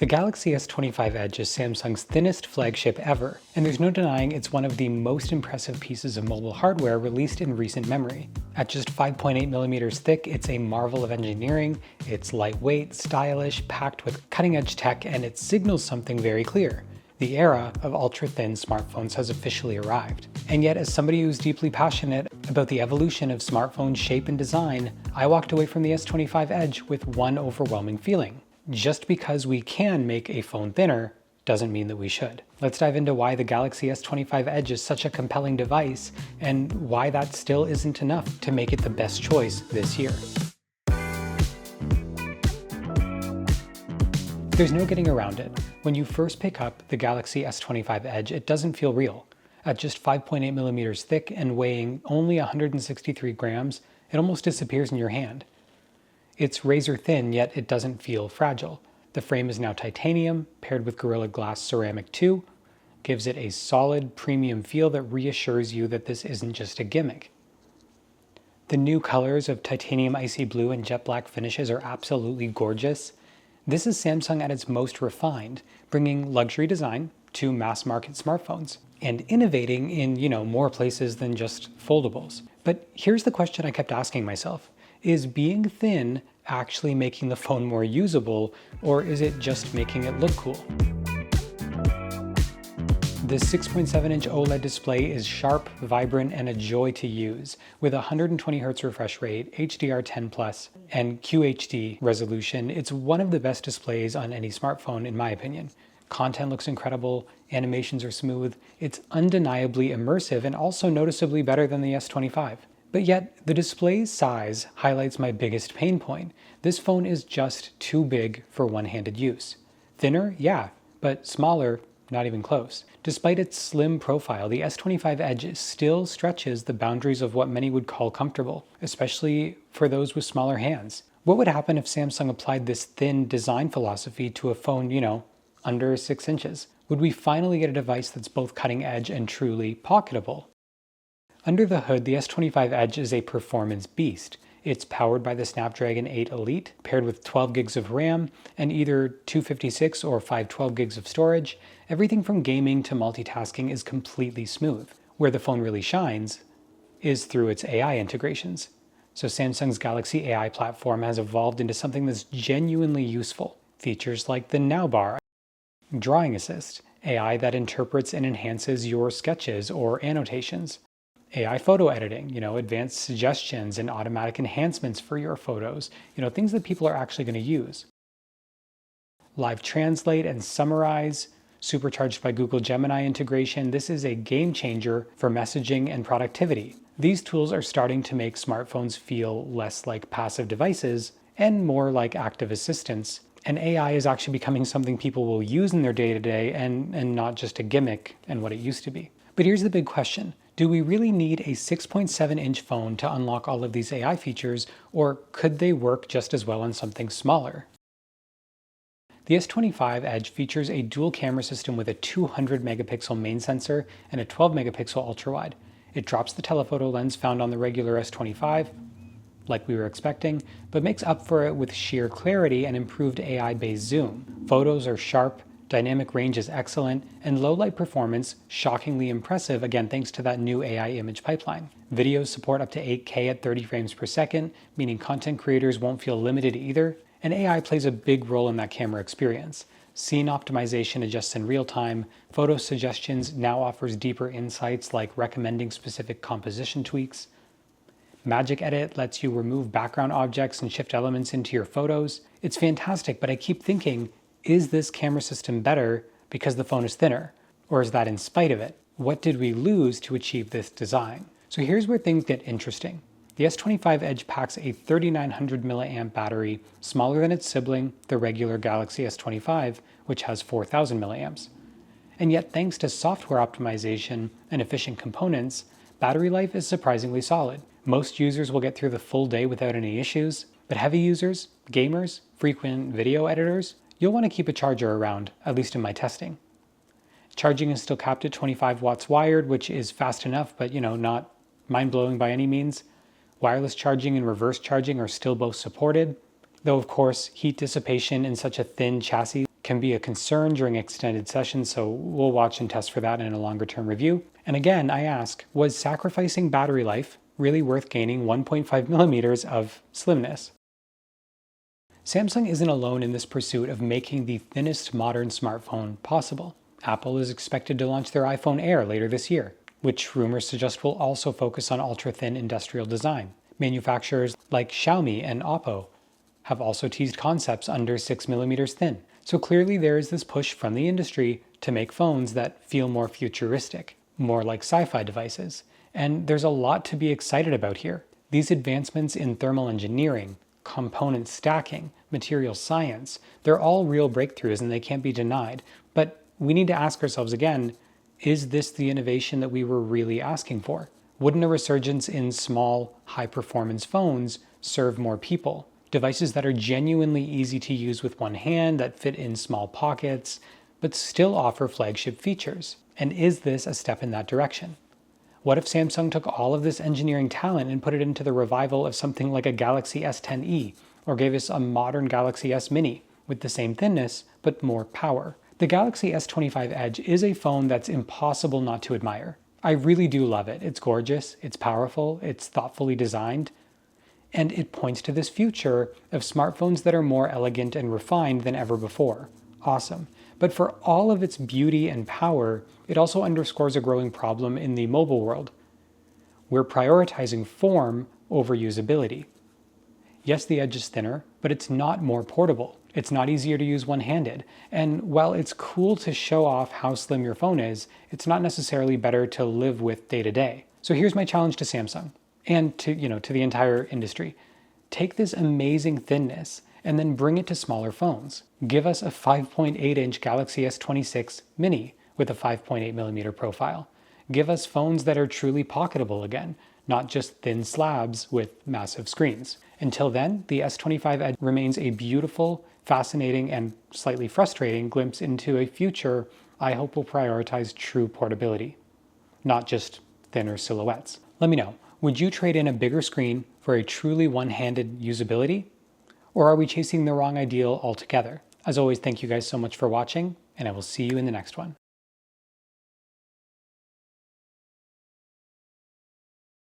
The Galaxy S25 Edge is Samsung's thinnest flagship ever, and there's no denying it's one of the most impressive pieces of mobile hardware released in recent memory. At just 5.8mm thick, it's a marvel of engineering, it's lightweight, stylish, packed with cutting-edge tech, and it signals something very clear. The era of ultra-thin smartphones has officially arrived. And yet, as somebody who's deeply passionate about the evolution of smartphone shape and design, I walked away from the S25 Edge with one overwhelming feeling. Just because we can make a phone thinner doesn't mean that we should. Let's dive into why the Galaxy S25 Edge is such a compelling device and why that still isn't enough to make it the best choice this year. There's no getting around it. When you first pick up the Galaxy S25 Edge, it doesn't feel real. At just 5.8mm thick and weighing only 163 grams, it almost disappears in your hand. It's razor thin, yet it doesn't feel fragile. The frame is now titanium, paired with Gorilla Glass Ceramic 2, gives it a solid, premium feel that reassures you that this isn't just a gimmick. The new colors of titanium icy blue and jet black finishes are absolutely gorgeous. This is Samsung at its most refined, bringing luxury design to mass-market smartphones, and innovating in, more places than just foldables. But here's the question I kept asking myself. Is being thin actually making the phone more usable, or is it just making it look cool? The 6.7-inch OLED display is sharp, vibrant, and a joy to use. With a 120Hz refresh rate, HDR10+, and QHD resolution, it's one of the best displays on any smartphone in my opinion. Content looks incredible, animations are smooth, it's undeniably immersive and also noticeably better than the S25. But yet, the display's size highlights my biggest pain point. This phone is just too big for one-handed use. Thinner? Yeah, but smaller? Not even close. Despite its slim profile, the S25 Edge still stretches the boundaries of what many would call comfortable, especially for those with smaller hands. What would happen if Samsung applied this thin design philosophy to a phone, under 6 inches? Would we finally get a device that's both cutting edge and truly pocketable? Under the hood, the S25 Edge is a performance beast. It's powered by the Snapdragon 8 Elite, paired with 12 gigs of RAM and either 256 or 512 gigs of storage. Everything from gaming to multitasking is completely smooth. Where the phone really shines is through its AI integrations. So Samsung's Galaxy AI platform has evolved into something that's genuinely useful. Features like the Now bar, Drawing Assist, AI that interprets and enhances your sketches or annotations, AI photo editing, advanced suggestions and automatic enhancements for your photos, things that people are actually going to use. Live Translate and Summarize, supercharged by Google Gemini integration, this is a game changer for messaging and productivity. These tools are starting to make smartphones feel less like passive devices and more like active assistants. And AI is actually becoming something people will use in their day-to-day and not just a gimmick and what it used to be. But here's the big question. Do we really need a 6.7-inch phone to unlock all of these AI features, or could they work just as well on something smaller? The S25 Edge features a dual camera system with a 200-megapixel main sensor and a 12-megapixel ultrawide. It drops the telephoto lens found on the regular S25, like we were expecting, but makes up for it with sheer clarity and improved AI-based zoom. Photos are sharp, dynamic range is excellent, and low light performance shockingly impressive, again thanks to that new AI image pipeline. Videos support up to 8K at 30 frames per second, meaning content creators won't feel limited either, and AI plays a big role in that camera experience. Scene optimization adjusts in real time, photo suggestions now offers deeper insights like recommending specific composition tweaks. Magic Edit lets you remove background objects and shift elements into your photos. It's fantastic, but I keep thinking, is this camera system better because the phone is thinner? Or is that in spite of it? What did we lose to achieve this design? So here's where things get interesting. The S25 Edge packs a 3900 mAh battery, smaller than its sibling, the regular Galaxy S25, which has 4000 mAh. And yet, thanks to software optimization and efficient components, battery life is surprisingly solid. Most users will get through the full day without any issues, but heavy users, gamers, frequent video editors, you'll want to keep a charger around, at least in my testing. Charging is still capped at 25 watts wired, which is fast enough, but not mind-blowing by any means. Wireless charging and reverse charging are still both supported, though of course heat dissipation in such a thin chassis can be a concern during extended sessions, so we'll watch and test for that in a longer term review. And again, I ask, was sacrificing battery life really worth gaining 1.5 millimeters of slimness? Samsung isn't alone in this pursuit of making the thinnest modern smartphone possible. Apple is expected to launch their iPhone Air later this year, which rumors suggest will also focus on ultra-thin industrial design. Manufacturers like Xiaomi and Oppo have also teased concepts under 6 millimeters thin. So clearly there is this push from the industry to make phones that feel more futuristic, more like sci-fi devices. And there's a lot to be excited about here. These advancements in thermal engineering, component stacking, material science, they're all real breakthroughs and they can't be denied. But we need to ask ourselves again, is this the innovation that we were really asking for? Wouldn't a resurgence in small, high-performance phones serve more people? Devices that are genuinely easy to use with one hand, that fit in small pockets, but still offer flagship features. And is this a step in that direction? What if Samsung took all of this engineering talent and put it into the revival of something like a Galaxy S10e, or gave us a modern Galaxy S Mini with the same thinness, but more power? The Galaxy S25 Edge is a phone that's impossible not to admire. I really do love it. It's gorgeous, it's powerful, it's thoughtfully designed, and it points to this future of smartphones that are more elegant and refined than ever before. Awesome. But for all of its beauty and power, it also underscores a growing problem in the mobile world. We're prioritizing form over usability. Yes, the Edge is thinner, but it's not more portable. It's not easier to use one-handed. And while it's cool to show off how slim your phone is, it's not necessarily better to live with day to day. So here's my challenge to Samsung and to the entire industry. Take this amazing thinness and then bring it to smaller phones. Give us a 5.8-inch Galaxy S26 Mini with a 5.8 millimeter profile. Give us phones that are truly pocketable again, not just thin slabs with massive screens. Until then, the S25 Edge remains a beautiful, fascinating, and slightly frustrating glimpse into a future I hope will prioritize true portability, not just thinner silhouettes. Let me know, would you trade in a bigger screen for a truly one-handed usability? Or are we chasing the wrong ideal altogether? As always, thank you guys so much for watching, and I will see you in the next one.